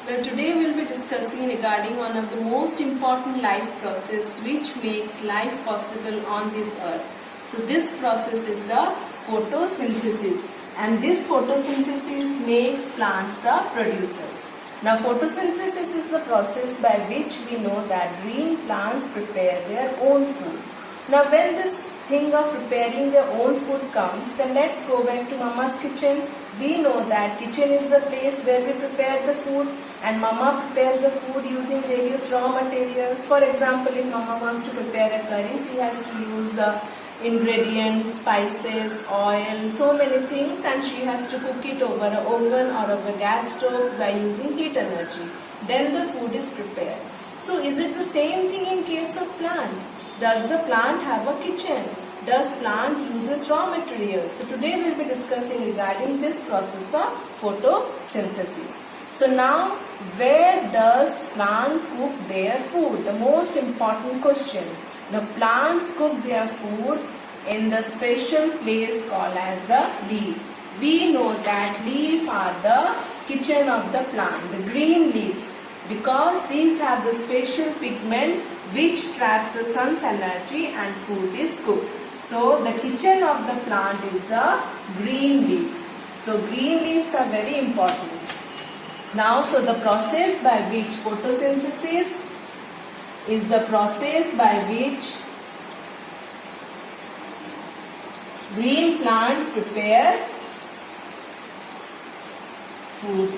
Well, today we'll be discussing regarding one of the most important life process which makes life possible on this earth. So this process is the photosynthesis, and this photosynthesis makes plants the producers. Now photosynthesis is the process by which we know that green plants prepare their own food. Now when this thing of preparing their own food comes, then let's go back to Mama's kitchen. We know that kitchen is the place where we prepare the food, and Mama prepares the food using various raw materials. For example, if Mama wants to prepare a curry, she has to use the ingredients, spices, oil, so many things, and she has to cook it over an oven or over a gas stove by using heat energy. Then the food is prepared. So is it the same thing in case of plant? Does the plant have a kitchen? Does plant uses raw materials? So today we will be discussing regarding this process of photosynthesis. So now, where does plant cook their food? The most important question. The plants cook their food in the special place called as the leaf. We know that leaf are the kitchen of the plant, the green leaves, because these have the special pigment which traps the sun's energy and food is cooked. So the kitchen of the plant is the green leaf. So green leaves are very important. Now, so the process by which photosynthesis is the process by which green plants prepare food.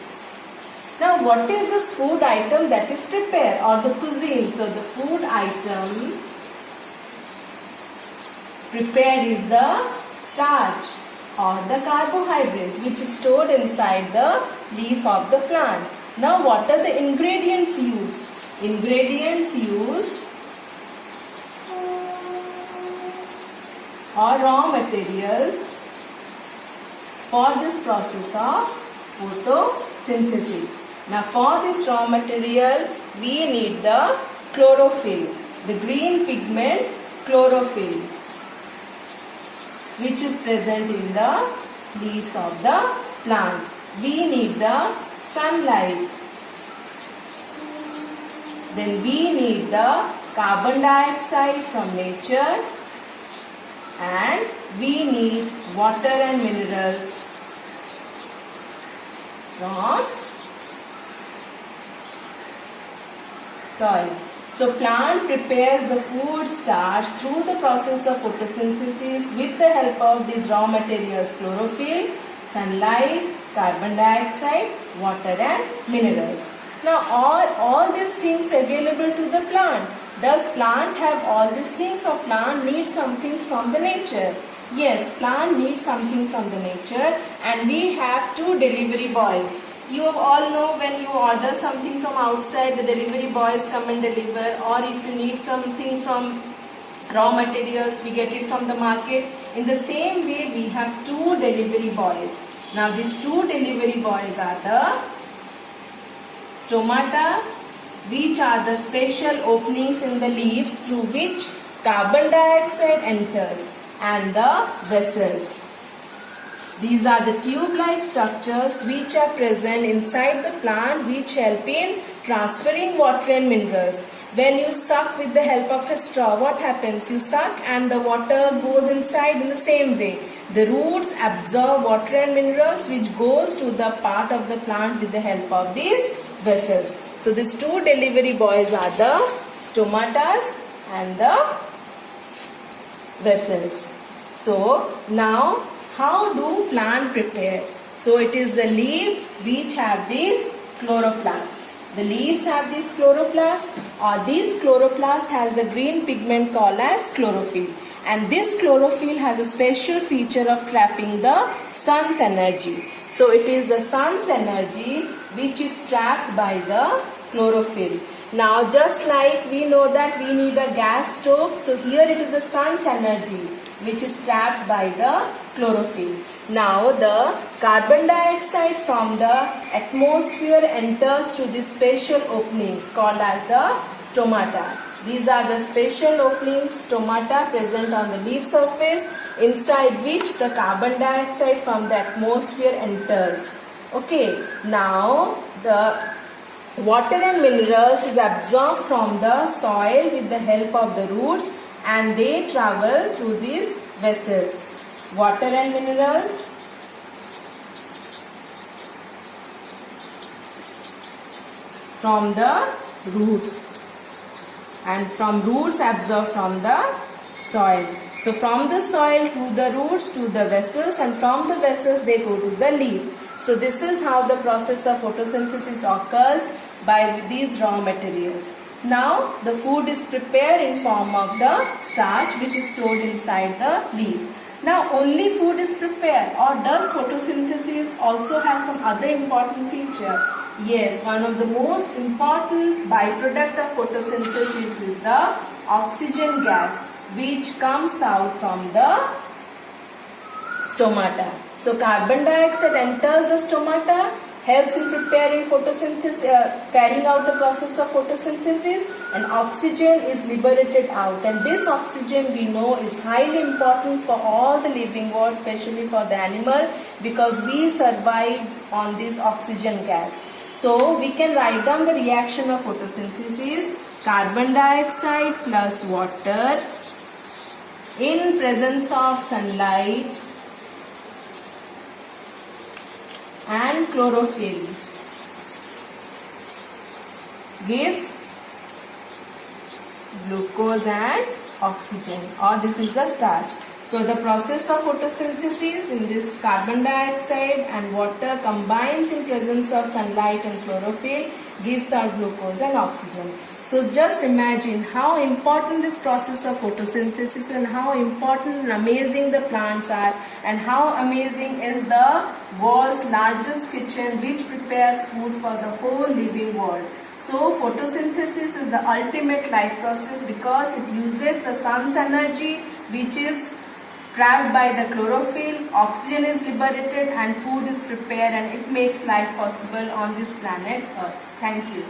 Now, what is this food item that is prepared, or the cuisine? So the food item prepared is the starch or the carbohydrate which is stored inside the leaf of the plant. Now what are the ingredients used? Ingredients used are raw materials for this process of photosynthesis. Now for this raw material we need the chlorophyll, the green pigment chlorophyll, which is present in the leaves of the plant. We need the sunlight. Then we need the carbon dioxide from nature, and we need water and minerals from soil. So plant prepares the food starch through the process of photosynthesis with the help of these raw materials: chlorophyll, sunlight, carbon dioxide, water and minerals. Now all these things available to the plant. Does plant have all these things, or plant needs some things from the nature? Yes, plant needs something from the nature, and we have two delivery boys. You all know when you order something from outside, the delivery boys come and deliver, or if you need something from raw materials, we get it from the market. In the same way, we have two delivery boys. Now these two delivery boys are the stomata, which are the special openings in the leaves through which carbon dioxide enters, and the vessels. These are the tube-like structures which are present inside the plant, which help in transferring water and minerals. When you suck with the help of a straw, what happens? You suck and the water goes inside in the same way. The roots absorb water and minerals which goes to the part of the plant with the help of these vessels. So these two delivery boys are the stomatas and the vessels. So now, how do plant prepare? So it is the leaf which have these chloroplast. The leaves have this chloroplast, or this chloroplast has the green pigment called as chlorophyll. And this chlorophyll has a special feature of trapping the sun's energy. So it is the sun's energy which is trapped by the chlorophyll. Now just like we know that we need a gas stove, so here it is the sun's energy which is trapped by the chlorophyll. Now the carbon dioxide from the atmosphere enters through these special openings called as the stomata. These are the special openings, stomata, present on the leaf surface, inside which the carbon dioxide from the atmosphere enters. Okay, now the Water and minerals is absorbed from the soil with the help of the roots, and they travel through these vessels. Water and minerals from the roots, and from roots absorbed from the soil. So from the soil to the roots to the vessels, and from the vessels they go to the leaf. So this is how the process of photosynthesis occurs by these raw materials. Now the food is prepared in form of the starch, which is stored inside the leaf. Now only food is prepared, or does photosynthesis also have some other important feature? Yes, one of the most important byproduct of photosynthesis is the oxygen gas, which comes out from the stomata. So carbon dioxide enters the stomata, helps in preparing photosynthesis, carrying out the process of photosynthesis, and oxygen is liberated out. And this oxygen we know is highly important for all the living world, especially for the animal, because we survive on this oxygen gas. So we can write down the reaction of photosynthesis: carbon dioxide plus water in presence of sunlight and chlorophyll gives glucose and oxygen, or this is the starch. So the process of photosynthesis in this carbon dioxide and water combines in presence of sunlight and chlorophyll, gives out glucose and oxygen. So just imagine how important this process of photosynthesis and how important and amazing the plants are, and how amazing is the world's largest kitchen which prepares food for the whole living world. So photosynthesis is the ultimate life process because it uses the sun's energy, which is trapped by the chlorophyll, oxygen is liberated, and food is prepared, and it makes life possible on this planet Earth. Thank you.